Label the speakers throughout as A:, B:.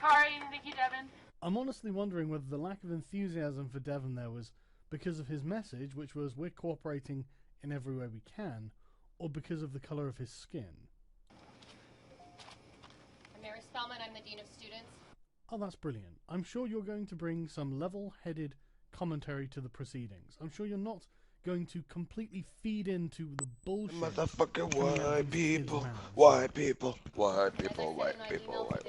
A: Kari, thank you, Devin.
B: I'm honestly wondering whether the lack of enthusiasm for Devon there was because of his message, which was we're cooperating in every way we can, or because of the colour of his skin.
C: I'm Mary Spellman, I'm the Dean of Students.
B: Oh, that's brilliant. I'm sure you're going to bring some level-headed commentary to the proceedings. I'm sure you're not going to completely feed into the bullshit.
D: Motherfucking white people,
B: white
D: people, white people, white people, white,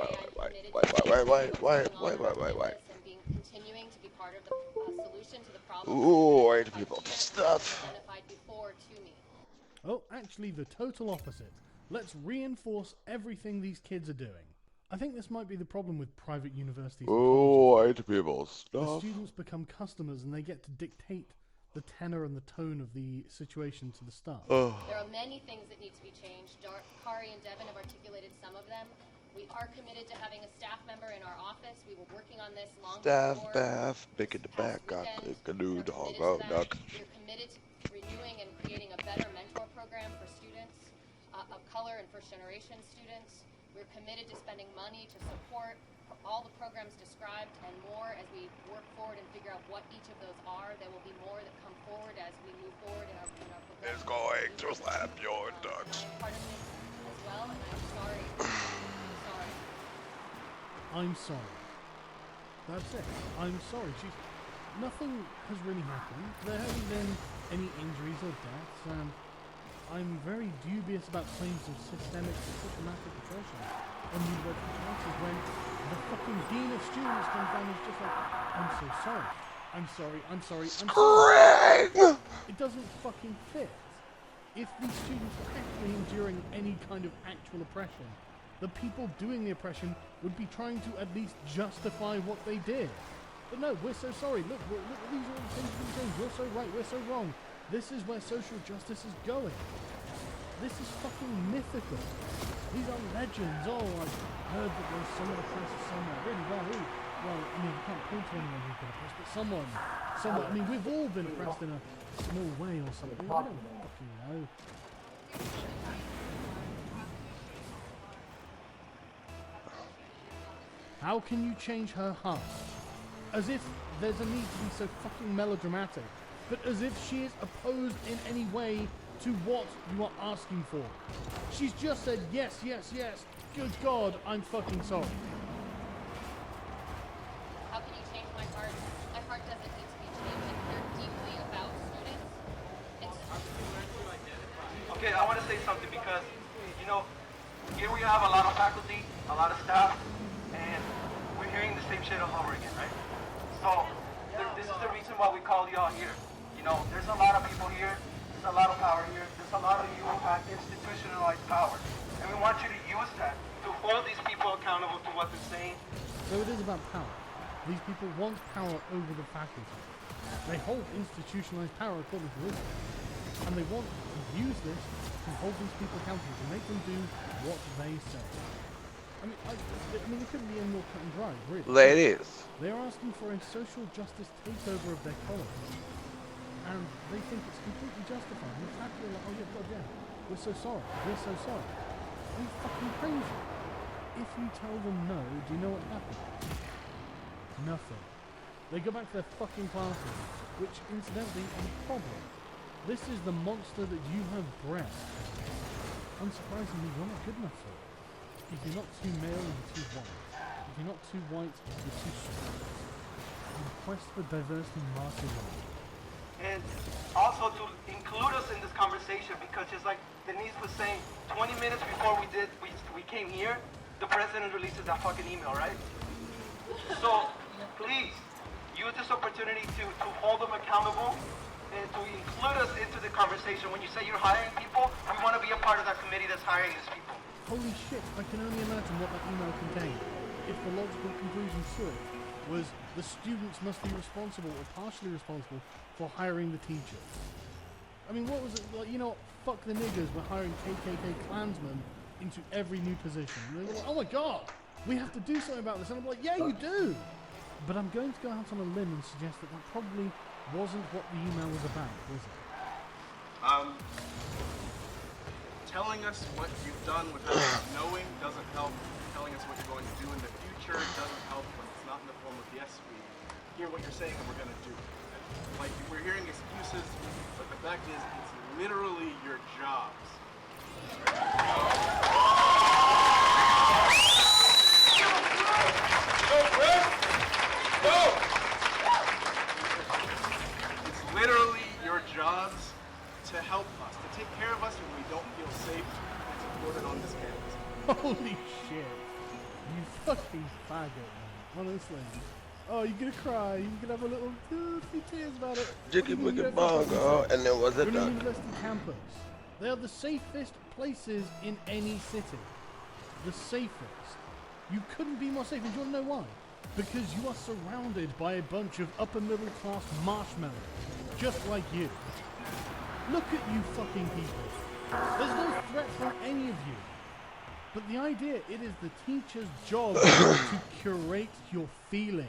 C: Continuing to be part of the solution to the problem.
D: ooh, white people stuff.
C: Identified before to me.
B: Oh, actually the total opposite. Let's reinforce everything these kids are doing. I think this might be the problem with private universities.
D: Ooh, white people
B: The
D: stuff.
B: students become customers and they get to dictate the tenor and the tone of the situation to the staff.
D: Oh.
C: There are many things that need to be changed. Kari and Devin have articulated some of them. We are committed to having a staff member in our office. We were working on this long
D: Staff,
C: before.
D: bath, pick in the back, got the canoe, dog, oh, duck.
C: We're committed to renewing and creating a better mentor program for students of color and first-generation students. We're committed to spending money to support all the programs described and more as we work forward and figure out what each of those are. There will be more that come forward as we move forward in our program.
D: It's going to slap your ducks.
C: I'm part of this as well, and I'm sorry.
B: I'm sorry. That's it. I'm sorry. Nothing has really happened. There haven't been any injuries or deaths, and I'm very dubious about claims of systemic systematic oppression on university campuses when the fucking dean of students comes down and is just like, I'm so sorry. I'm sorry. I'm sorry. I'm sorry. It doesn't fucking fit. If these students were actually enduring any kind of actual oppression, the people doing the oppression would be trying to at least justify what they did. But no, we're so sorry. Look, these are all the things we're doing. You're so right, we're so wrong. This is where social justice is going. This is fucking mythical. These are legends. Oh, I've heard that there's some oppressed somewhere. Really? Well, I mean, I can't point to anyone who's been oppressed, but someone. I mean, we've all been oppressed in a small way or something. I don't fucking know. How can you change her heart? As if there's a need to be so fucking melodramatic, but as if she is opposed in any way to what you are asking for. She's just said yes, yes, yes. Good God, I'm fucking sorry.
C: How can you change my heart? My heart doesn't need to be changed. I care deeply about students.
E: Okay, I want to say something because, you know, here we have a lot of faculty, a lot of staff, and we're hearing the same shit all over again, right? So, this is the reason why we called y'all here. You know, there's a lot of people here, there's a lot of power here, there's a lot of you who have institutionalized power. And we want you to use that to hold these people accountable to what they're saying.
B: So it is about power. These people want power over the faculty. They hold institutionalized power according to this. And they want to use this to hold these people accountable, to make them do what they say. I mean, it couldn't be any more cut and dry, really.
D: Ladies.
B: They're asking for a social justice takeover of their college. And they think it's completely justified. And the faculty are like, oh yeah, God, yeah, we're so sorry. We're so sorry. Are you fucking crazy? If you tell them no, do you know what happens? Nothing. They go back to their fucking classes, which incidentally is a problem. This is the monster that you have bred. Unsurprisingly, you're not good enough for it. If you're not too male, you're too white. If you're not too white, you're too straight. The quest for diversity marches on.
E: And also to include us in this conversation, because just like Denise was saying, 20 minutes before we came here, the president releases that fucking email, right? So please use this opportunity to hold them accountable and to include us into the conversation. When you say you're hiring people, we want to be a part of that committee that's hiring these people.
B: Holy shit, I can only imagine what that email contained. If the logical conclusion to it was the students must be responsible or partially responsible for hiring the teachers. I mean, what was it like? You know, fuck the niggers, we're hiring KKK Klansmen into every new position. And they were like, oh my God, we have to do something about this. And I'm like, yeah, you do. But I'm going to go out on a limb and suggest that that probably wasn't what the email was about, was it?
F: Telling us what you've done without knowing doesn't help telling
A: telling us what you're going to do in the future doesn't help when it's not in the form of yes, we hear what you're saying and we're going to do it. Like, we're hearing excuses, but the fact is, it's literally your jobs. It's literally your jobs to help us, to take care of us when we don't feel safe and supported on this campus.
B: Holy shit. You fucking faggot, man. Honestly. Oh, you're gonna cry. You're gonna have a little few tears about it.
D: Jiggy
B: What do you mean
D: Wiggy
B: you don't fucking
D: Bongo,
B: care?
D: and then was
B: We're
D: it
B: on a
D: done?
B: university campus. They are the safest places in any city. The safest. You couldn't be more safe. And do you want to know why? Because you are surrounded by a bunch of upper middle class marshmallows. Just like you. Look at you fucking people. There's no threat from any of you. But the idea, it is the teacher's job to curate your feelings.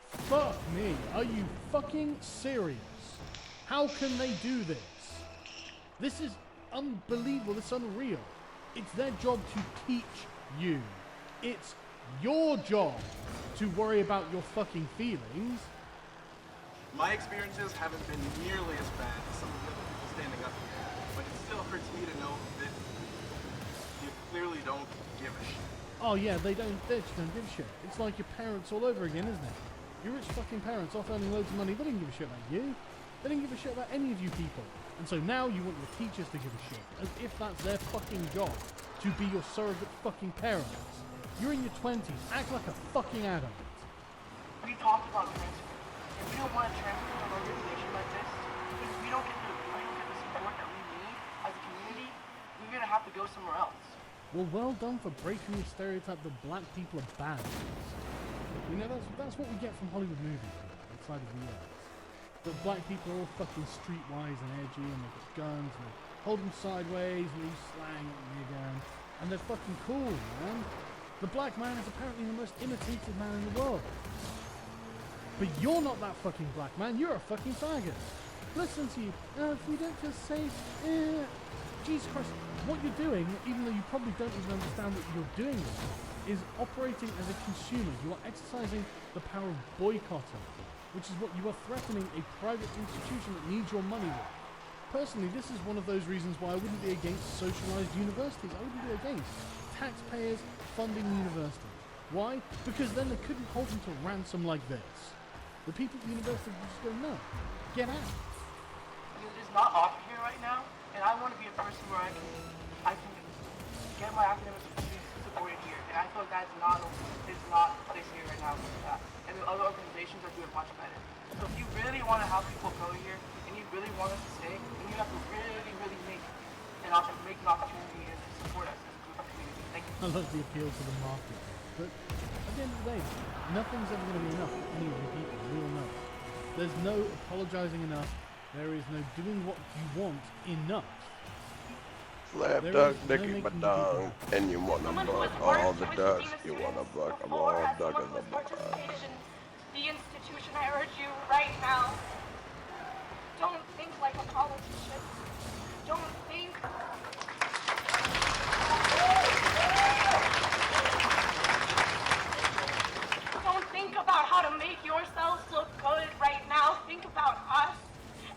B: Fuck me. Are you fucking serious? How can they do this? This is unbelievable. It's unreal. It's their job to teach you. It's your job to worry about your fucking feelings.
A: My experiences haven't been nearly as bad as some of the other people standing up here, but it still hurts me to know that you clearly don't give a shit.
B: Oh yeah, they just don't give a shit. It's like your parents all over again, isn't it? Your rich fucking parents off earning loads of money, they didn't give a shit about you. They didn't give a shit about any of you people. And so now you want your teachers to give a shit, as if that's their fucking job, to be your surrogate fucking parents. You're in your 20s, act like a fucking adult.
E: We talked about transfer. If we don't want to transfer to an organization like this, if we don't get the support that we need as a community, we're gonna have to go somewhere else.
B: Well done for breaking the stereotype that black people are bad. You know, that's what we get from Hollywood movies outside of the US. That black people are all fucking streetwise and edgy, and they've got guns, and they hold them sideways, and use slang and nigger, and they're fucking cool, man. The black man is apparently the most imitated man in the world. But you're not that fucking black man, you're a fucking faggot. Listen to you, if we don't just say, Jesus Christ, what you're doing, even though you probably don't even understand that you're doing this, is operating as a consumer. You are exercising the power of boycotting, which is what you are threatening a private institution that needs your money with. Personally, this is one of those reasons why I wouldn't be against socialized universities. I wouldn't be against taxpayers funding universities. Why? Because then they couldn't hold them to ransom like this. The people at the university would just go, no, get out.
E: It is not offered here right now, and I want to be a person where I can get my academics supported here, and I feel like that's not placed here right now for that. And the other organizations are doing much better. So if you really want to have people go here, and you really want us to stay, then you have to really, really make an opportunity and support us as a community. Thank you.
B: I love the appeal to the market. But at the end of the day, nothing's ever going to be enough for any of you people. We all know. There's no apologizing enough. There is no doing what you want enough.
D: Slap
B: There
D: duck,
B: is no
D: dicky
B: making
D: but
B: you
D: dog, and you wanna
C: Someone who
D: buck
C: has
D: all
C: worked
D: the
C: with
D: ducks.
C: Redeemer
D: You wanna
C: students
D: buck them
C: before,
D: all,
C: as
D: duck
C: someone
D: in
C: who
D: the
C: has
D: buck.
C: participated in the institution, I urge you right now, don't think like a politician. Don't think about how to make yourselves look good right now. Think about us,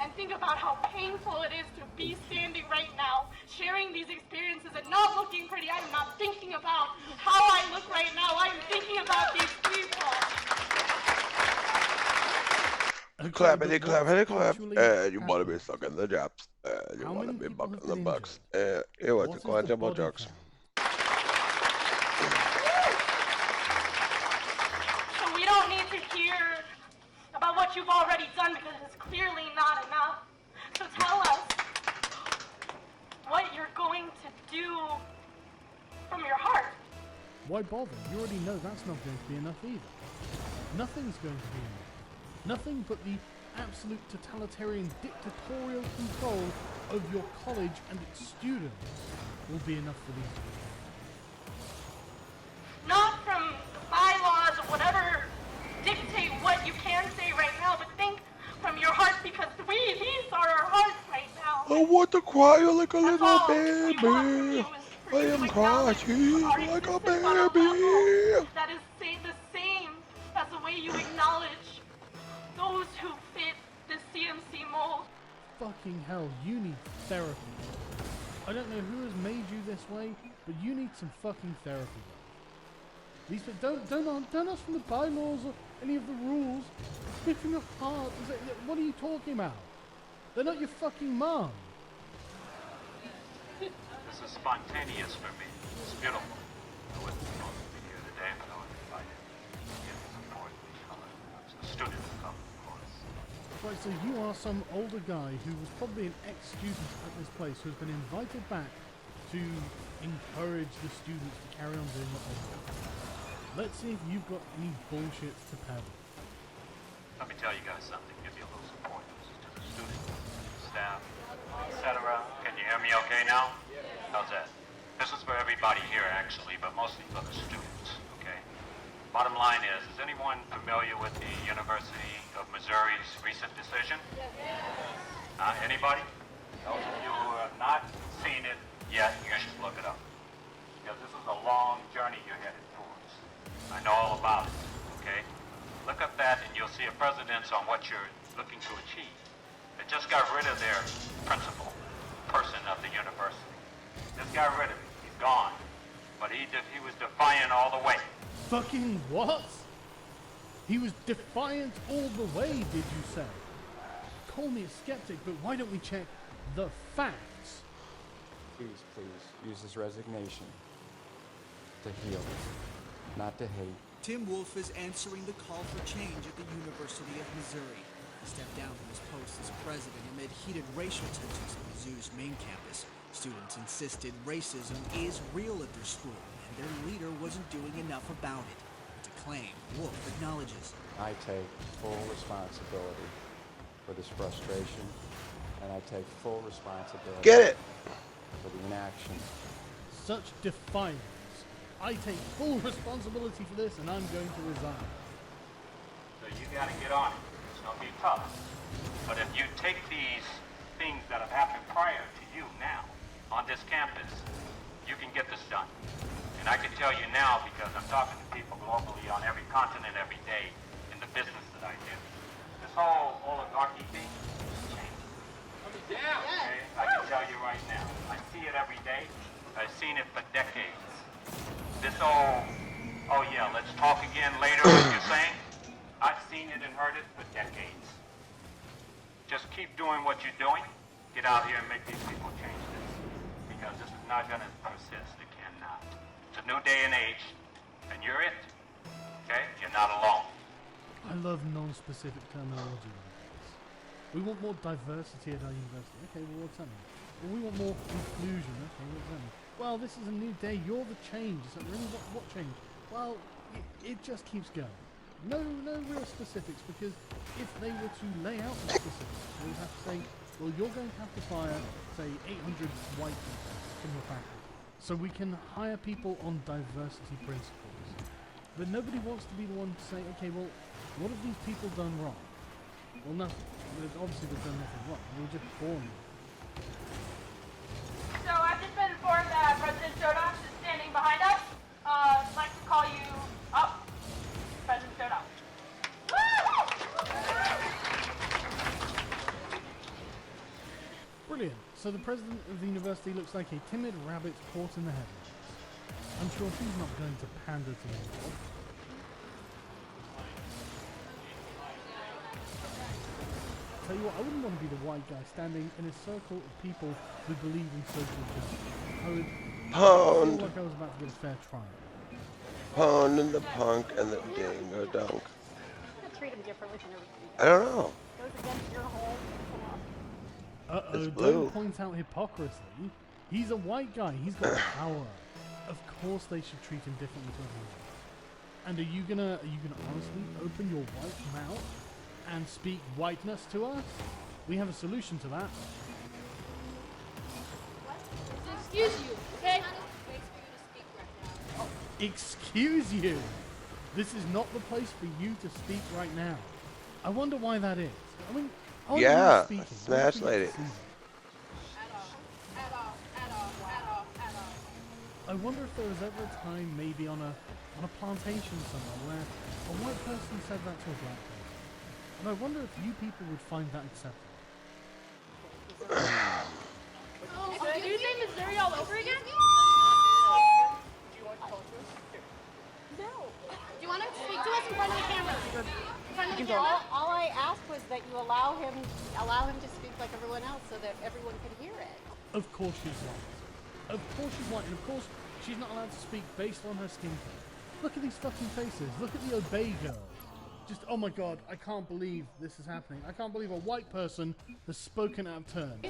C: and think about how painful it is to be standing right now, sharing these experiences and not looking pretty. I am not thinking about how I look right now. I am thinking about these people.
B: Okay,
D: Clappity
B: but
D: clap,
B: what's
D: clap.
B: actually
D: You wanna be
B: happened?
D: sucking the jobs. You
B: How
D: wanna
B: many
D: be
B: people
D: bucking
B: have
D: the
B: been
D: bucks.
B: injured?
D: Here was
B: What
D: the
B: is the
D: quadruple
B: body
D: jokes.
B: count?
C: So we don't need to hear about what you've already done because it's clearly not enough. So tell us what you're going to do from your heart.
B: Why bother? You already know that's not going to be enough either. Nothing's going to be enough. Nothing but the absolute totalitarian dictatorial control of your college and its students will be enough for these people.
C: Not from the bylaws or whatever dictate what you can say right now, but think from your heart because these are our hearts right now.
D: I want to cry like a
C: That's
D: little
C: all we want from
D: baby.
C: you is for
D: I am
E: to acknowledge
D: crying
E: our
D: like a
E: existence on a
D: baby.
E: level that is the same as the way you acknowledge those who fit the CMC mold.
B: Fucking hell, you need therapy. I don't know who has made you this way, but you need some fucking therapy. These don't ask from the bylaws or any of the rules. Speak from your heart. What are you talking about? They're not your fucking mom.
F: This is spontaneous for me. It's beautiful. I wasn't supposed to be here today, but I was invited. Give support. It's a student to come, of course.
B: Right, so you are some older guy who was probably an ex-student at this place who has been invited back to encourage the students to carry on doing what they do. Let's see if you've got any bullshit to peddle.
F: Let me tell you guys something. Give you a little support. This is to the students, staff, etc. Can you hear me okay now? How's that? This is for everybody here, actually, but mostly for the students, okay? Bottom line is anyone familiar with the University of Missouri's recent decision? Anybody? Those of you who have not seen it yet, you should look it up. Because this is a long journey you're headed towards. I know all about it, okay? Look up that and you'll see a precedence on what you're looking to achieve. They just got rid of their principal person of the university. Just got rid of him. He's gone. But he was defiant all the way.
B: Fucking what? He was defiant all the way, did you say? Call me a skeptic, but why don't we check the facts?
G: Please use his resignation to heal, not to hate.
H: Tim Wolf is answering the call for change at the University of Missouri. He stepped down from his post as president amid heated racial tensions at Mizzou's main campus. Students insisted racism is real at their school, and their leader wasn't doing enough about it. It's a claim Wolf acknowledges.
G: I take full responsibility for this frustration, and I take full responsibility
D: Get it?
G: for the inaction.
B: Such defiance. I take full responsibility for this and I'm going to resign.
F: So you got to get on it. It's going to be tough. But if you take these things that have happened prior to you now on this campus, you can get this done. And I can tell you now, because I'm talking to people globally on every continent every day in the business that I do. This whole oligarchy thing is changing. Okay? I can tell you right now. I see it every day. I've seen it for decades. This oh yeah, let's talk again later, what you're saying. I've seen it and heard it for decades. Just keep doing what you're doing. Get out here and make these people change this. Because this is not going to persist. It cannot. It's a new day and age, and you're it. Okay? You're not alone.
B: I love non-specific terminology like this. We want more diversity at our university. Okay, well, what's that mean? Well, we want more inclusion. Okay, what's that mean? Well, this is a new day. You're the change. Is that really what change? Well, it just keeps going. No real specifics, because if they were to lay out the specifics, they would have to say, well, you're going to have to fire, say, 800 white people from your faculty. So we can hire people on diversity principles. But nobody wants to be the one to say, okay, well, what have these people done wrong? Well, nothing. Obviously, they've done nothing wrong. They were just born.
E: So I've just been informed that President Shodoff is standing behind us. I'd like to call you up, President Shodoff.
B: Brilliant. So the president of the university looks like a timid rabbit caught in the headlights. I'm sure he's not going to pander to anyone. Tell you what, I wouldn't want to be the white guy standing in a circle of people who believe in social justice. I would feel like I was about to get a fair trial.
D: Pwn and the punk and the dingo dunk.
I: Treat him differently from everybody.
D: I don't know.
I: Goes against your whole.
B: Uh-oh,
D: blue.
B: don't point out hypocrisy. He's a white guy. He's got power. Of course they should treat him differently to everyone else. And are you gonna honestly open your white mouth and speak whiteness to us? We have a solution to that.
C: Excuse you, okay?
B: Excuse you. This is not the place for you to speak right now. I wonder why that is. I mean, how are
D: Yeah,
B: you speaking?
D: smash lady.
B: wonder if there was ever a time, maybe on a plantation somewhere, where a white person said that to a black person. And I wonder if you people would find that acceptable.
I: Did you say Missouri all over again? No.
C: Do you want to speak to us in front of the camera? In front of the camera?
I: All I asked was that you allow him to speak like everyone else so that everyone could hear it.
B: Of course she's white. Of course she's white, and of course she's not allowed to speak based on her skin color. Look at these fucking faces. Look at the Obey girl. Just, oh my god, I can't believe this is happening. I can't believe a white person has spoken out of turn.
I: I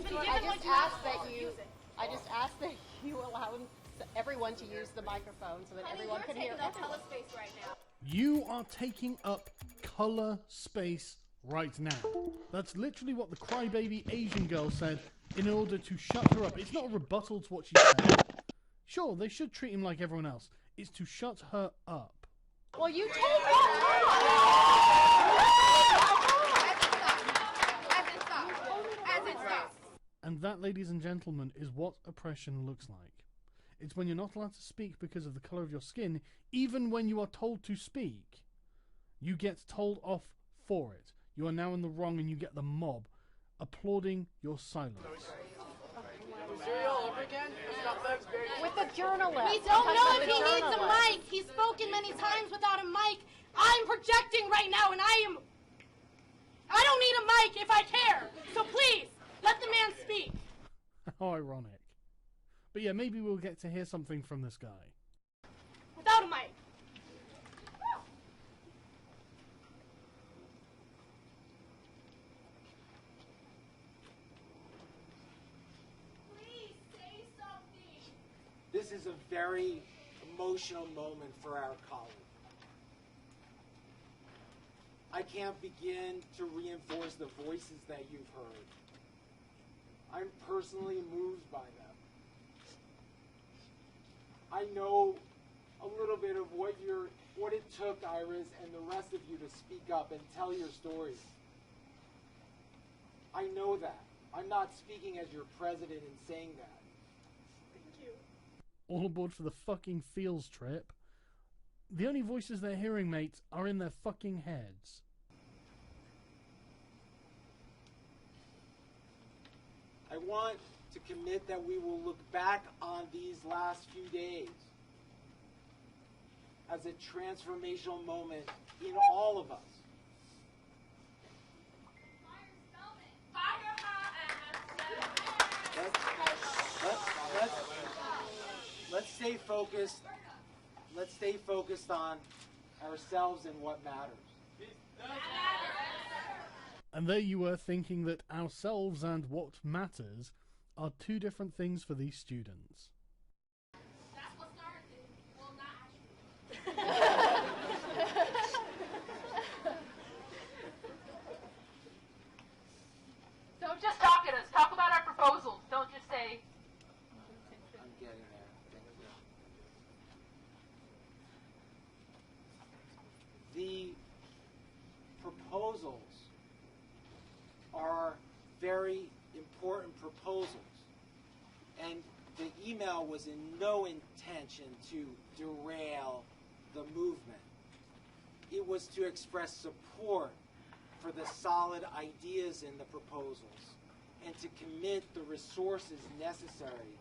I: just asked that you allow everyone to use the microphone so that everyone can hear everyone.
B: You are taking up color space right now. That's literally what the crybaby Asian girl said in order to shut her up. It's not a rebuttal to what she said. Sure, they should treat him like everyone else. It's to shut her up.
I: Well, you told
B: And that, ladies and gentlemen, is what oppression looks like. It's when you're not allowed to speak because of the color of your skin, even when you are told to speak. You get told off for it. You are now in the wrong and you get the mob applauding your silence.
I: with the journalist.
J: We don't know if he needs a mic. He's spoken many times without a mic. I'm projecting right now, and I don't need a mic if I care. So please, let the man speak.
B: How ironic. But yeah, maybe we'll get to hear something from this guy.
J: Without a mic. Please say something.
K: This is a very emotional moment for our colleague. I can't begin to reinforce the voices that you've heard. I'm personally moved by them. I know a little bit of what it took, Iris, and the rest of you to speak up and tell your stories. I know that. I'm not speaking as your president and saying that.
J: Thank you.
B: All aboard for the fucking Fields trip. The only voices they're hearing, mates, are in their fucking heads.
K: I want to commit that we will look back on these last few days as a transformational moment in all of us. Let's stay focused. Let's stay focused on ourselves and what matters.
B: And there you were thinking that ourselves and what matters are two different things for these students.
J: That's what started it. Well, not actually. Don't just talk at us. Talk about our proposals. Don't just say.
K: I'm getting there. Thank you. The proposals are very important proposals. And the email was in no intention to derail the movement. It was to express support for the solid ideas in the proposals and to commit the resources necessary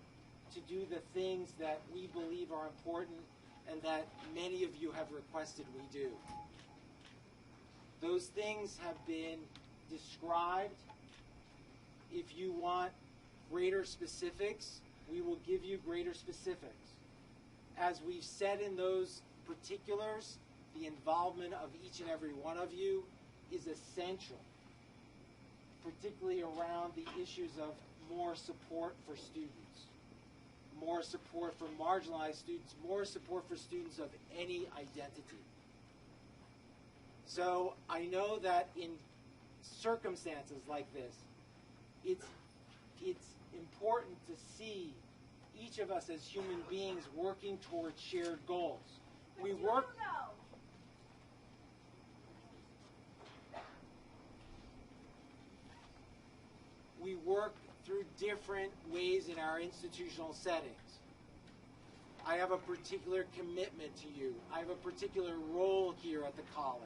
K: to do the things that we believe are important and that many of you have requested we do. Those things have been described. If you want greater specifics, we will give you greater specifics. As we've said in those particulars, the involvement of each and every one of you is essential, particularly around the issues of more support for students, more support for marginalized students, more support for students of any identity. So I know that in circumstances like this, it's important to see each of us as human beings working towards shared goals. We work through different ways in our institutional settings. I have a particular commitment to you. I have a particular role here at the college.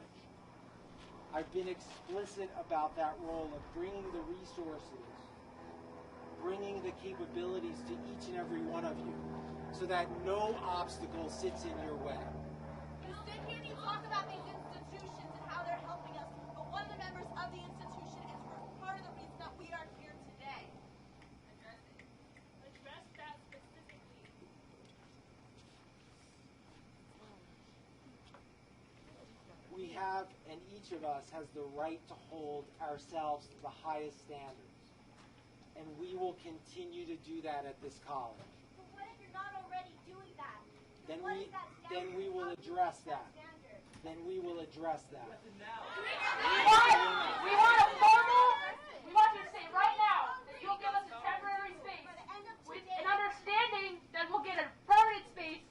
K: I've been explicit about that role of bringing the resources, bringing the capabilities to each and every one of you, so that no obstacle sits in your way.
J: You sit here and you talk about these institutions and how they're helping us, but one of the members of the institution is part of the reason that we are here today. Address it. Address that specifically.
K: We have, and each of us has the right to hold ourselves to the highest standards. And we will continue to do that at this college.
J: But what if you're not already doing that?
K: Then we will address that. Then we will address that.
J: We want a formal, we want you to say right now that you'll give us a temporary space with an understanding that we'll get a permanent space.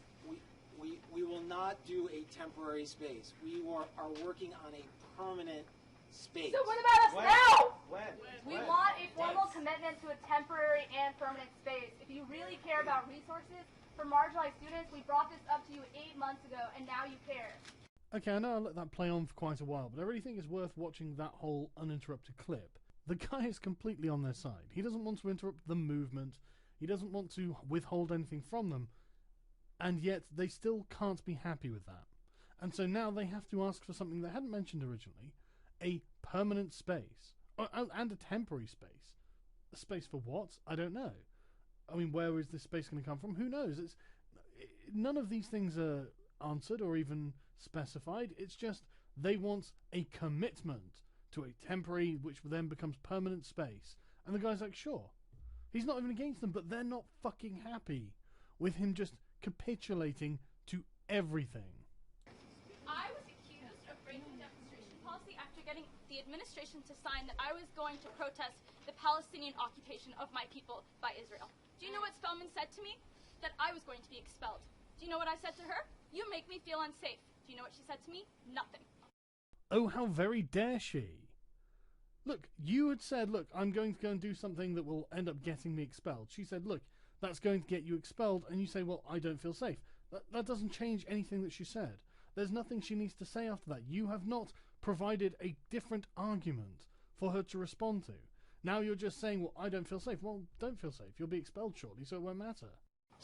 K: We will not do a temporary space. We are working on a permanent space.
J: So what about us now?
L: We want a formal commitment to a temporary and permanent space. If you really care about resources for marginalized students, we brought this up to you 8 months ago, and now you care.
B: Okay, I know I let that play on for quite a while, but I really think it's worth watching that whole uninterrupted clip. The guy is completely on their side. He doesn't want to interrupt the movement. He doesn't want to withhold anything from them. And yet they still can't be happy with that. And so now they have to ask for something they hadn't mentioned originally. A permanent space. And a temporary space. A space for what? I don't know. I mean, where is this space going to come from? Who knows? None of these things are answered or even specified. It's just they want a commitment to a temporary, which then becomes permanent space. And the guy's like, sure. He's not even against them, but they're not fucking happy with him just capitulating to everything.
L: I was accused of breaking demonstration policy after getting the administration to sign that I was going to protest the Palestinian occupation of my people by Israel. Do you know what Spellman said to me? That I was going to be expelled. Do you know what I said to her? You make me feel unsafe. Do you know what she said to me? Nothing.
B: Oh, how very dare she. Look, you had said, look, I'm going to go and do something that will end up getting me expelled. She said, look, that's going to get you expelled, and you say, well, I don't feel safe. That doesn't change anything that she said. There's nothing she needs to say after that. You have not provided a different argument for her to respond to. Now you're just saying, well, I don't feel safe. Well, don't feel safe. You'll be expelled shortly, so it won't matter.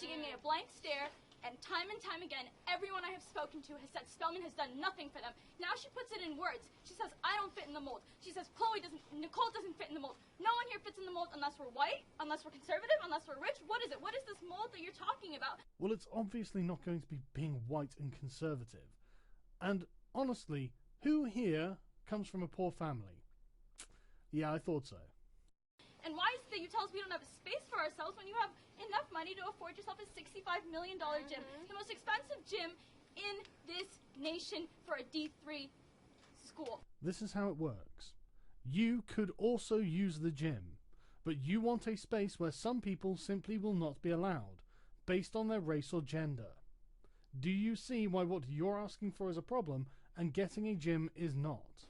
L: She gave me a blank stare, and time again, everyone I have spoken to has said Spellman has done nothing for them. Now she puts it in words. She says, I don't fit in the mold. She says, Nicole doesn't fit in the mold. No one here fits in the mold unless we're white, unless we're conservative, unless we're rich. What is it? What is this mold that you're talking about?
B: Well, it's obviously not going to be being white and conservative. And honestly, who here comes from a poor family? Yeah, I thought so.
L: And why is it that you tell us we don't have a space for ourselves when you have enough money to afford yourself a $65 million gym, the most expensive gym in this nation for a D3 school?
B: This is how it works. You could also use the gym, but you want a space where some people simply will not be allowed, based on their race or gender. Do you see why what you're asking for is a problem, and getting a gym is not?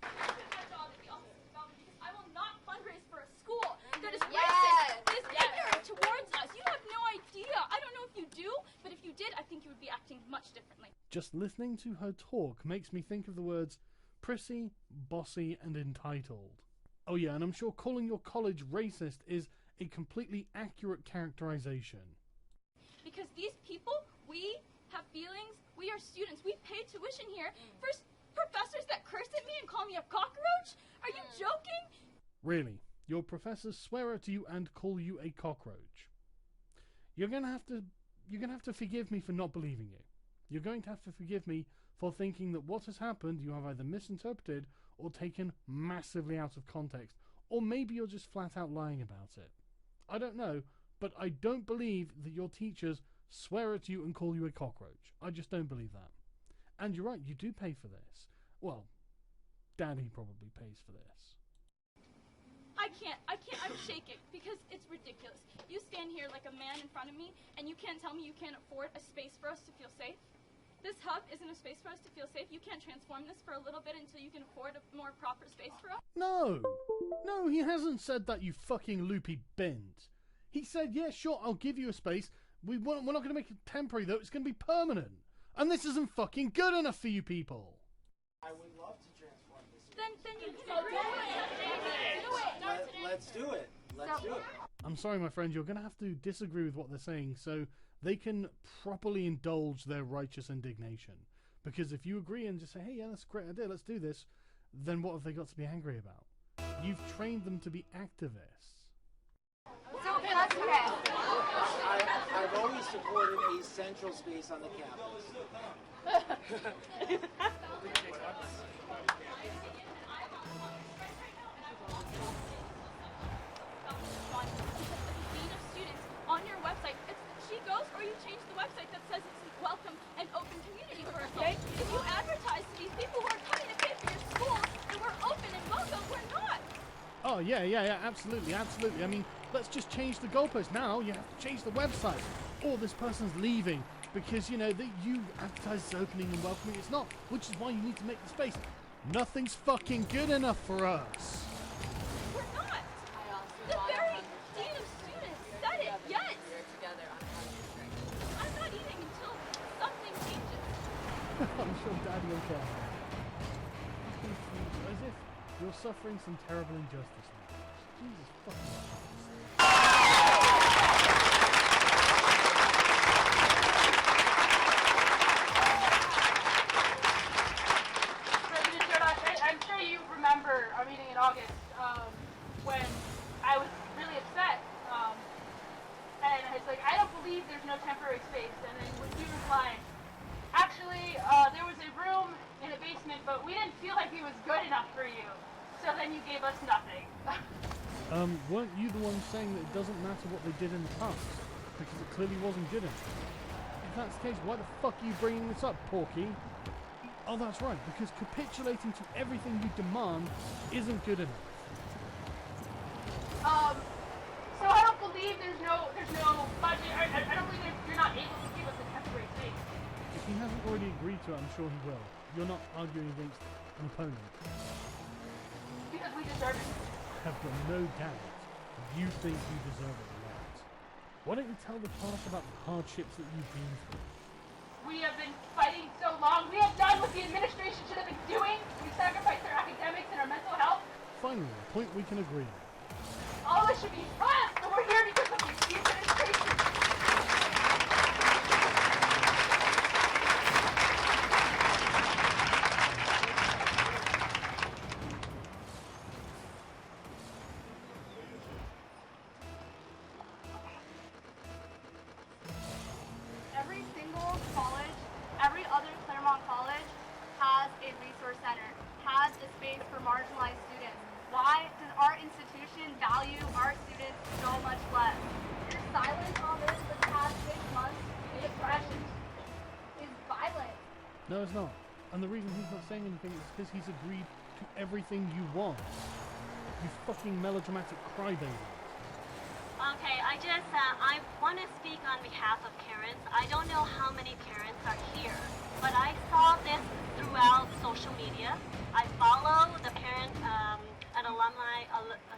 L: Much differently.
B: Just listening to her talk makes me think of the words prissy, bossy, and entitled. Oh yeah, and I'm sure calling your college racist is a completely accurate characterization.
L: Because these people, we have feelings, we are students, we pay tuition here for professors that curse at me and call me a cockroach? Are you joking?
B: Really? Your professors swear at you and call you a cockroach? You're gonna have to forgive me for not believing you. You're going to have to forgive me for thinking that what has happened you have either misinterpreted or taken massively out of context, or maybe you're just flat out lying about it. I don't know, but I don't believe that your teachers swear at you and call you a cockroach. I just don't believe that. And you're right, you do pay for this. Well, Daddy probably pays for this.
L: I can't, I'm shaking because it's ridiculous. You stand here like a man in front of me and you can't tell me you can't afford a space for us to feel safe? This hub isn't a space for us to feel safe. You can't transform this for a little bit until you can afford a more proper space for us?
B: No, he hasn't said that, you fucking loopy bint. He said, yeah, sure, I'll give you a space, We're not going to make it temporary, though. It's going to be permanent. And this isn't fucking good enough for you people.
K: I would love to transform this.
L: Then you
J: So do it.
K: Let's do it. Let's do it.
B: I'm sorry, my friend, you're going to have to disagree with what they're saying so they can properly indulge their righteous indignation. Because if you agree and just say, hey, yeah, that's a great idea, let's do this, then what have they got to be angry about? You've trained them to be activists.
L: So that's okay.
K: I've always supported a central space on the campus.
L: Dean of students on your website. She goes, or you change the website that says it's a welcome and open community for us. Okay? If you advertise to these people who are coming to pay for your school that we're open and welcome, we're not.
B: Oh, yeah, absolutely. I mean, let's just change the goalpost. Now you have to change the website. Or this person's leaving because, you advertise as opening and welcoming. It's not, which is why you need to make the space. Nothing's fucking good enough for us.
L: We're not. The very dean of students said it, yes. I'm not eating until something changes.
B: I'm sure Daddy will care. As if you're suffering some terrible injustice now. Jesus fucking Christ.
J: President Jodosh, I'm sure you remember our meeting in August when I was really upset. And I was like, I don't believe there's no temporary space. And then you replied, actually, there was a room in a basement, but we didn't feel like it was good enough for you. So then you gave us nothing.
B: Weren't you the one saying that it doesn't matter what they did in the past? Because it clearly wasn't good enough. If that's the case, why the fuck are you bringing this up, Porky? Oh, that's right, because capitulating to everything you demand isn't good enough.
J: So I don't believe there's no budget. I don't believe you're not able to give us a temporary space.
B: If he hasn't already agreed to it, I'm sure he will. You're not arguing against an opponent.
J: Because we deserve it.
B: I've got no doubt you think you deserve it a lot. Why don't you tell the class about the hardships that you've been through?
J: We have been fighting so long. We have done what the administration should have been doing. We sacrificed our academics and our mental health.
B: Finally, a point we can agree on.
J: All of us should be proud, but we're here because of the administration.
L: Every single college, every other Claremont college has a resource center, has a space for marginalized students. Why does our institution value our students so much less? Your silence on this for the past 6 months is aggression, is violent.
B: No, it's not. And the reason he's not saying anything is because he's agreed to everything you want. You fucking melodramatic crybaby.
M: Okay, I want to speak on behalf of parents. I don't know how many parents are here, but I saw this throughout social media. I follow the parent and alumni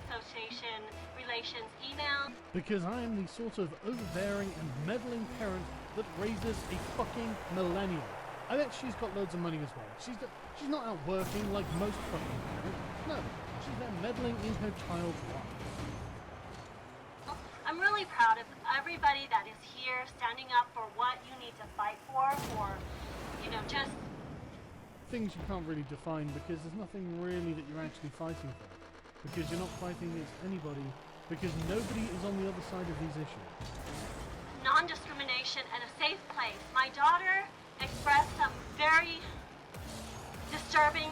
M: association relations email.
B: Because I am the sort of overbearing and meddling parent that raises a fucking millennial. I bet she's got loads of money as well. She's not out working like most fucking parents. No, she's there meddling in her child's life.
M: I'm really proud of everybody that is here standing up for what you need to fight for, just
B: things you can't really define because there's nothing really that you're actually fighting for. Because you're not fighting against anybody, because nobody is on the other side of these issues.
M: Non-discrimination and a safe place. My daughter expressed some very disturbing,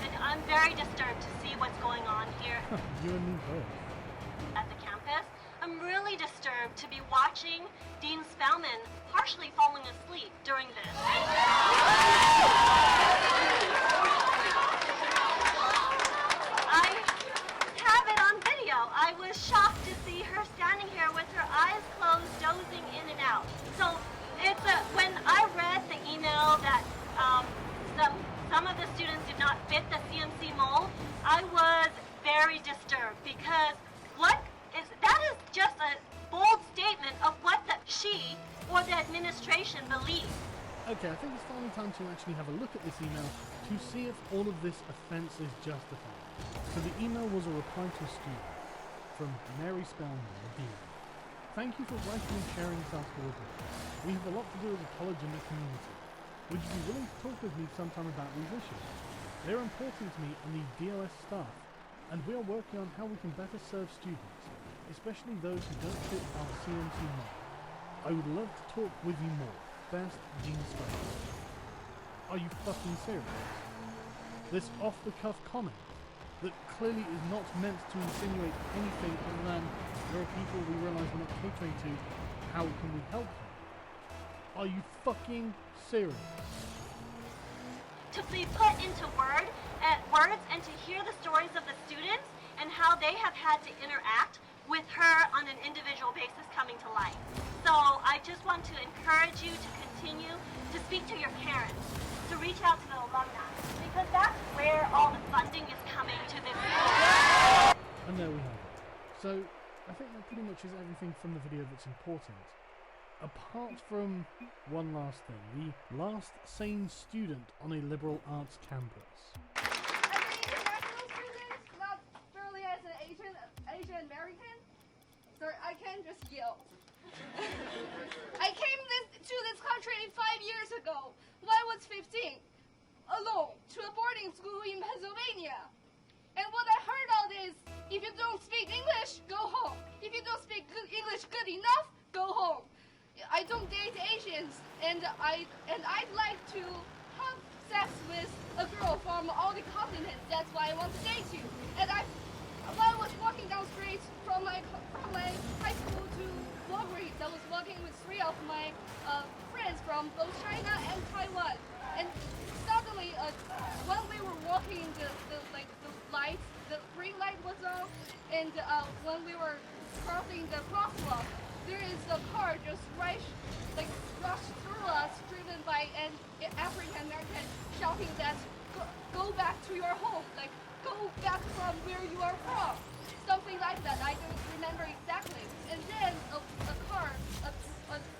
M: and I'm very disturbed to see what's going on here
B: You and me both.
M: at the campus. I'm really disturbed to be watching Dean Spellman partially falling asleep during this. I have it on video. I was shocked to see her standing here with her eyes closed, dozing in and out. So it's when I read the email that some of the students did not fit the CMC mold, I was very disturbed because that is just a bold statement of what she administration believes.
B: Okay, I think it's finally time to actually have a look at this email to see if all of this offence is justified. So the email was a reply to a student from Mary Spellman, the dean. Thank you for writing and sharing this article with me. We have a lot to do as a college and a community. Would you be willing to talk with me sometime about these issues? They're important to me and the DOS staff, and we are working on how we can better serve students, especially those who don't fit our CMC mold. I would love to talk with you more. Best, Dean Stokes. Are you fucking serious? This off-the-cuff comment that clearly is not meant to insinuate anything other than there are people we realise we're not catering to, how can we help you? Are you fucking serious?
M: To be put into words and to hear the stories of the students and how they have had to interact with her on an individual basis coming to light. So I just want to encourage you to continue to speak to your parents, to reach out to the alumni, because that's where all the funding is coming to this school.
B: And there we have it. So I think that pretty much is everything from the video that's important. Apart from one last thing, the last sane student on a liberal arts campus.
L: As an international student, not purely as an Asian American, so I can't just yell. I came to this country 5 years ago when I was 15, alone, to a boarding school in Pennsylvania. And what I heard of is, if you don't speak English, go home. If you don't speak English good enough, go home. I don't date Asians, and I'd like to have sex with a girl from all the continents. That's why I want to date you. And while I was walking down the street from my high school to Walgreens, I was walking with 3 of my friends from both China and Taiwan. And suddenly, when we were walking, the green light was on, and when we were crossing the crosswalk, there is a car just rushed through us, driven by an African American, shouting that go back to your home, like go back from where you are from, something like that. I don't remember exactly. And then a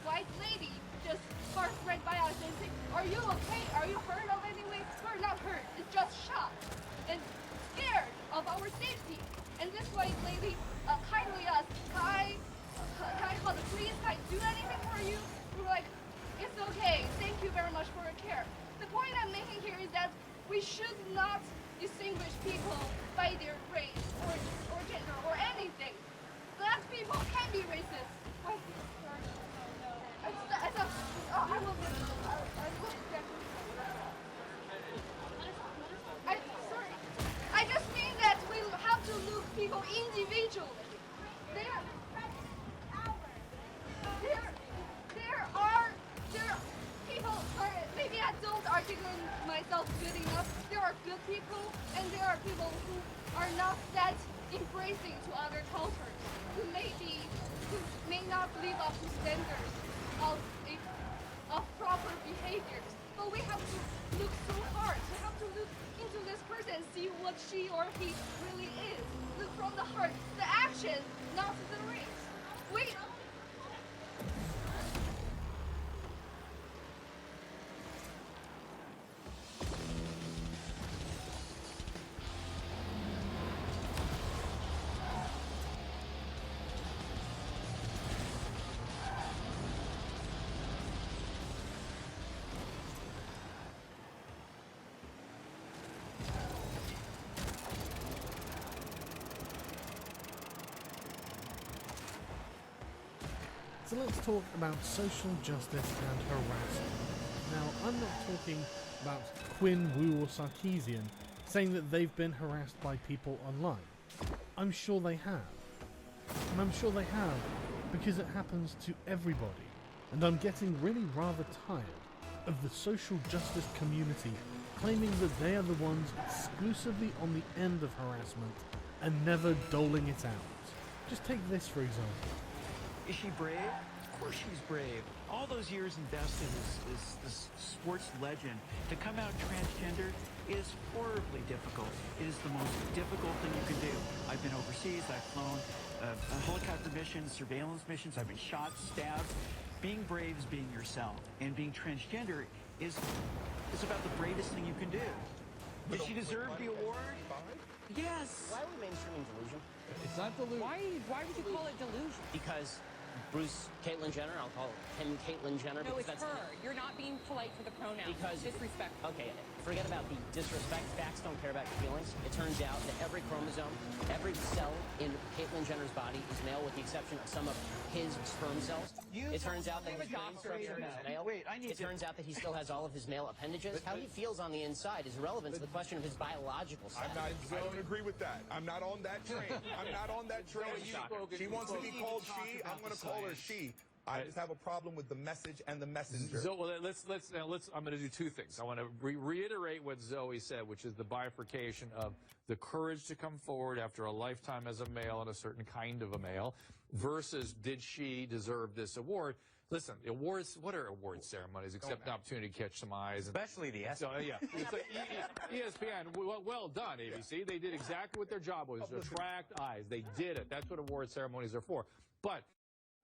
L: white lady just parked right by us and said, "Are you okay? Are you hurt of anything?" We're not hurt. It's just shocked and scared of our safety. And this white lady kindly asked, can I call the police? Can I do anything for you? We're like, it's okay. Thank you very much for your care. The point I'm making here is that we should not distinguish people by their race or gender or anything. Black people can be racist. I will sorry. I just mean that we have to look people individually. There are people, maybe I don't articulate myself good enough. There are good people, and there are people who are not that embracing to other cultures, who may not live up to standards of proper behaviors. But we have to look so hard. We have to look into this person and see what she or he really is. Look from the heart, the action, not the race.
B: So let's talk about social justice and harassment. Now, I'm not talking about Quinn, Wu, or Sarkeesian saying that they've been harassed by people online. I'm sure they have. And I'm sure they have because it happens to everybody. And I'm getting really rather tired of the social justice community claiming that they are the ones exclusively on the end of harassment and never doling it out. Just take this for example.
N: Is she brave? Of course she's brave. All those years invested as this sports legend. To come out transgender is horribly difficult. It is the most difficult thing you can do. I've been overseas. I've flown helicopter missions, surveillance missions. I've been shot, stabbed. being brave is being yourself, and being transgender is about the bravest thing you can do. Did she deserve the award? Yes.
O: Why are we mainstreaming delusion?
B: It's not delusion.
P: Why would you call it delusion?
O: Because Bruce Caitlyn Jenner, I'll call him Caitlyn Jenner.
P: No,
O: because
P: it's her. You're not being polite for the pronouns.
O: Because
P: disrespect.
O: Okay, forget about the disrespect. Facts don't care about your feelings. It turns out that every chromosome, every cell in Caitlyn Jenner's body is male, with the exception of some of his sperm cells. It turns out that his brain structure is male. It turns out that he still has all of his male appendages. How he feels on the inside is irrelevant to the question of his biological sex.
Q: I don't agree with that. I'm not on that train. I'm not on that train. She wants to be called she. I'm going to call her she. I just have a problem with the message and the messenger.
R: So well, I'm going to do two things. I want to reiterate what Zoe said, which is the bifurcation of the courage to come forward after a lifetime as a male and a certain kind of a male, versus did she deserve this award? Listen, the awards, what are award ceremonies except an opportunity to catch some eyes?
S: Especially the ESPN.
R: So, yeah. It's like ESPN, well done, ABC. They did exactly what their job was, attract eyes. They did it. That's what award ceremonies are for. But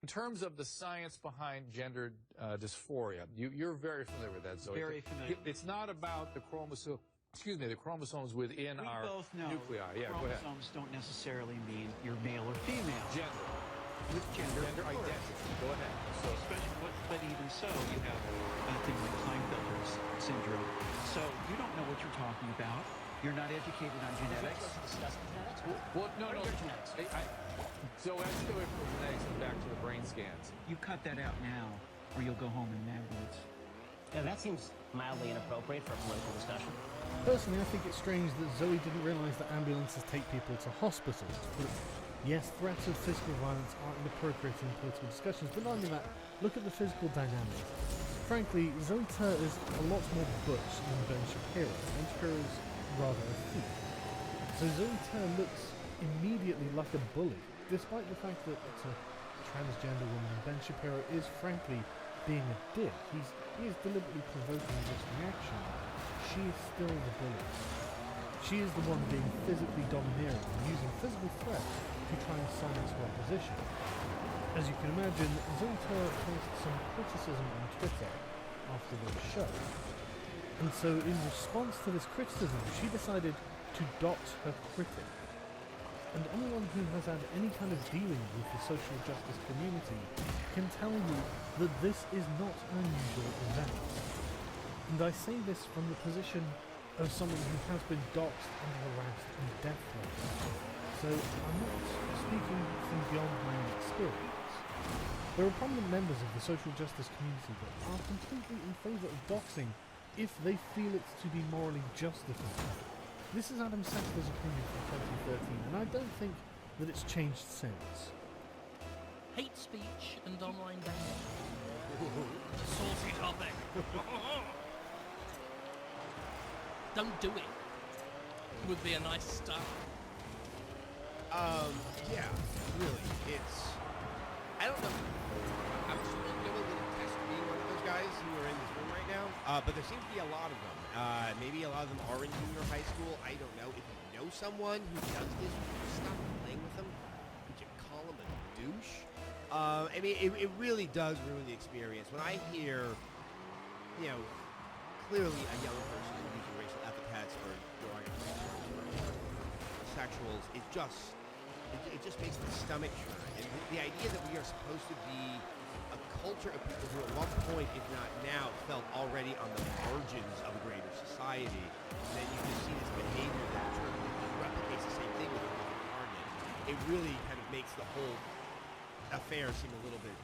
R: in terms of the science behind gender dysphoria, you're very familiar with that, Zoe.
N: Very familiar.
R: It's not about the chromosomes within
N: We
R: our
N: both know
R: nuclei. Yeah, go ahead.
N: chromosomes don't necessarily mean you're male or female.
R: Gender.
N: With gender
R: identity. Go ahead.
N: So, but even so, you have things like Klinefelter's syndrome. So you don't know what you're talking about. You're not educated on genetics.
R: Well, no. So let's go from genetics and back to the brain scans.
N: You cut that out now, or you'll go home in an ambulance.
O: Yeah, that seems mildly inappropriate for a political discussion.
B: Personally, I think it's strange that Zoe didn't realise that ambulances take people to hospitals. But yes, threats of physical violence are inappropriate in political discussions, but not only that, look at the physical dynamics. Frankly, Zoe Tur is a lot more butch than Ben Shapiro. Ben Shapiro is rather a thief. So Zoe Tur looks immediately like a bully, despite the fact that it's a transgender woman, and Ben Shapiro is frankly being a dick. He is deliberately provoking this reaction. She is still the bully. She is the one being physically domineering and using physical threat to try and silence her opposition. As you can imagine, Zoe Tur faced some criticism on Twitter after the show. And so in response to this criticism, she decided to dox her critic. And anyone who has had any kind of dealing with the social justice community can tell you that this is not an unusual event. And I say this from the position of someone who has been doxed and harassed and death threatened. So I'm not speaking from beyond my own experience. There are prominent members of the social justice community that are completely in favour of doxing if they feel it to be morally justified. This is Adam Sessler's opinion from 2013, and I don't think that it's changed since.
T: Hate speech and online dating. Saucy topic. Don't do it. Would be a nice start.
U: Yeah, really. I don't know. I'm just really going to test being one of those guys who are in this room right now. But there seems to be a lot of them. Maybe a lot of them are in junior high school. I don't know. If you know someone who does this, would you stop playing with them? Could you call him a douche? I mean, it really does ruin the experience. When I hear, clearly a young person using racial epithets or sexuals, it just makes my stomach churn. And the idea that we are supposed to be a culture of people who at one point, if not now, felt already on the margins of a greater society, and then you just see this behavior that replicates the same thing with Target. It really kind of makes the whole affair seem a little bit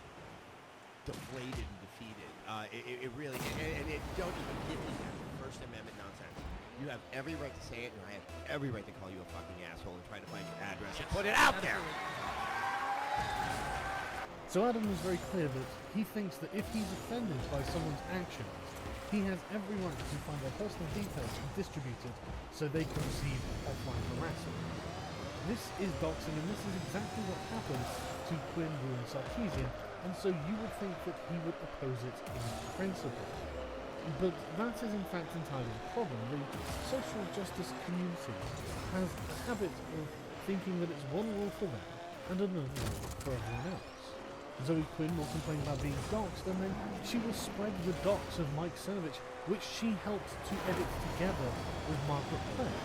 U: deflated and defeated. It really, and it don't even give me that First Amendment nonsense. You have every right to say it, and I have every right to call you a fucking asshole and try to find your address and put it out there.
B: So Adam was very clear that he thinks that if he's offended by someone's actions, he has every right to find their personal details and distribute it so they can receive offline harassment. This is doxing, and this is exactly what happened to Quinn Ruin Sarkeesian, and so you would think that he would oppose it in principle. But that is in fact entirely the problem. The social justice community has a habit of thinking that it's one rule for them and another rule for everyone else. Zoe Quinn will complain about being doxxed, and then she will spread the dox of Mike Cernovich, which she helped to edit together with Margaret Press.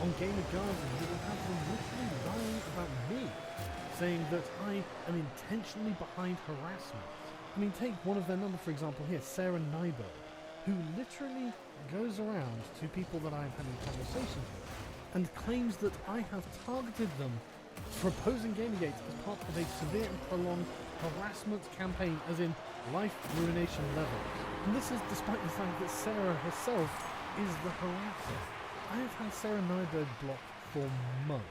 B: On Gamer Garden, you will have them literally lying about me, saying that I am intentionally behind harassment. I mean, take one of their number, for example, here, Sarah Nyberg, who literally goes around to people that I've had conversations with and claims that I have targeted them for opposing Gamergate as part of a severe and prolonged harassment campaign, as in life ruination levels. And this is despite the fact that Sarah herself is the harasser. I have had Sarah Nyberg blocked for months,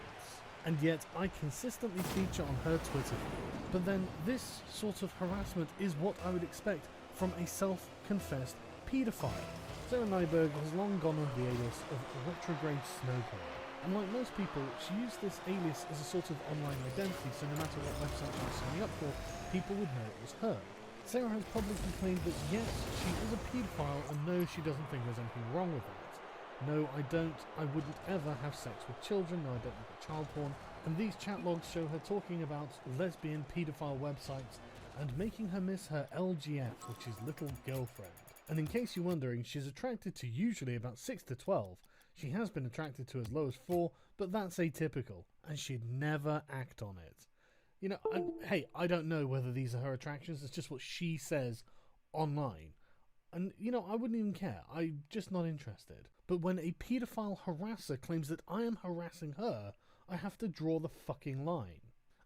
B: and yet I consistently feature on her Twitter feed. But then this sort of harassment is what I would expect from a self-confessed paedophile. Sarah Nyberg has long gone under the alias of Retrograde Snowball, and like most people, she used this alias as a sort of online identity, so no matter what website she was signing up for, people would know it was her. Sarah has publicly claimed that yes, she is a paedophile, and no, she doesn't think there's anything wrong with that. No, I wouldn't ever have sex with children, no, I don't look at child porn, and these chat logs show her talking about lesbian paedophile websites and making her miss her LGF, which is little girlfriend. And in case you're wondering, she's attracted to usually about 6 to 12. She has been attracted to as low as 4, but that's atypical, and she'd never act on it. You know, hey, I don't know whether these are her attractions, it's just what she says online. And, you know, I wouldn't even care, I'm just not interested. But when a paedophile harasser claims that I am harassing her, I have to draw the fucking line.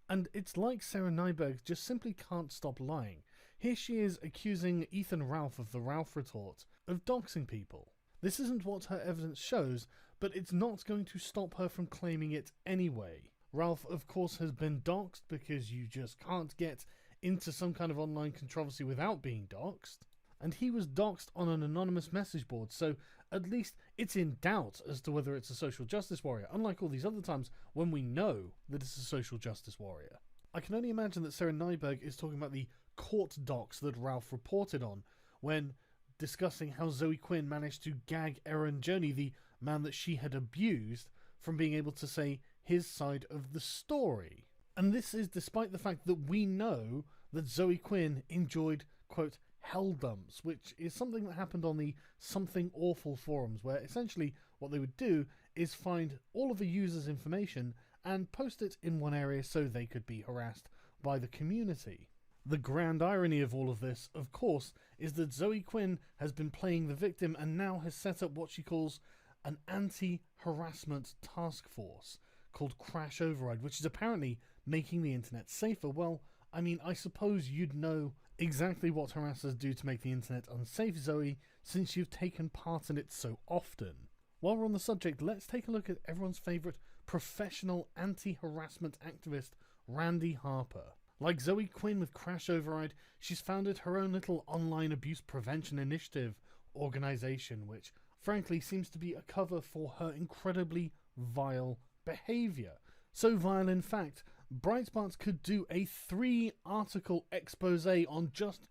B: And it's like Sarah Nyberg just simply can't stop lying. Here she is accusing Ethan Ralph of the Ralph Retort of doxing people. This isn't what her evidence shows, but it's not going to stop her from claiming it anyway. Ralph, of course, has been doxed because you just can't get into some kind of online controversy without being doxed. And he was doxed on an anonymous message board, so at least it's in doubt as to whether it's a social justice warrior, unlike all these other times when we know that it's a social justice warrior. I can only imagine that Sarah Nyberg is talking about the court docs that Ralph reported on when discussing how Zoe Quinn managed to gag Aaron Journey, the man that she had abused, from being able to say his side of the story. And this is despite the fact that we know that Zoe Quinn enjoyed, quote, hell dumps, which is something that happened on the Something Awful forums, where essentially what they would do is find all of the users' information and post it in one area so they could be harassed by the community. The grand irony of all of this, of course, is that Zoe Quinn has been playing the victim and now has set up what she calls an anti-harassment task force called Crash Override, which is apparently making the internet safer. Well, I mean, I suppose you'd know exactly what harassers do to make the internet unsafe, Zoe, since you've taken part in it so often. While we're on the subject, let's take a look at everyone's favourite professional anti-harassment activist, Randy Harper. Like Zoe Quinn with Crash Override, she's founded her own little online abuse prevention initiative organisation, which frankly seems to be a cover for her incredibly vile behaviour. So vile, in fact, Breitbart could do a 3-article expose on just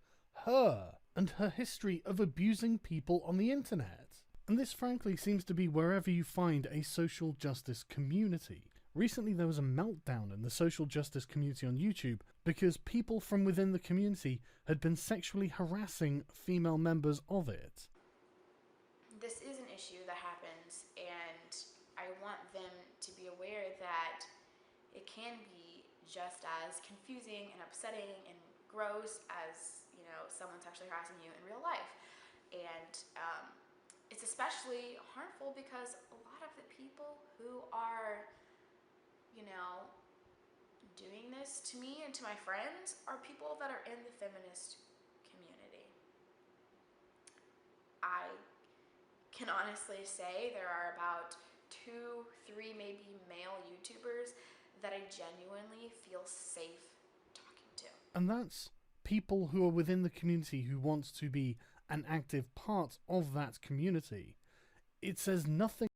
B: her and her history of abusing people on the internet. And this frankly seems to be wherever you find a social justice community. Recently there was a meltdown in the social justice community on YouTube because people from within the community had been sexually harassing female members of it.
S: This is an issue that happens, and I want them to be aware that it can be just as confusing and upsetting and gross as, you know, someone sexually harassing you in real life. And it's especially harmful because a lot of the people who are, you know, doing this to me and to my friends are people that are in the feminist community. I can honestly say there are about 2, 3 maybe male YouTubers that I genuinely feel safe talking to.
B: And that's people who are within the community who wants to be an active part of that community. It says nothing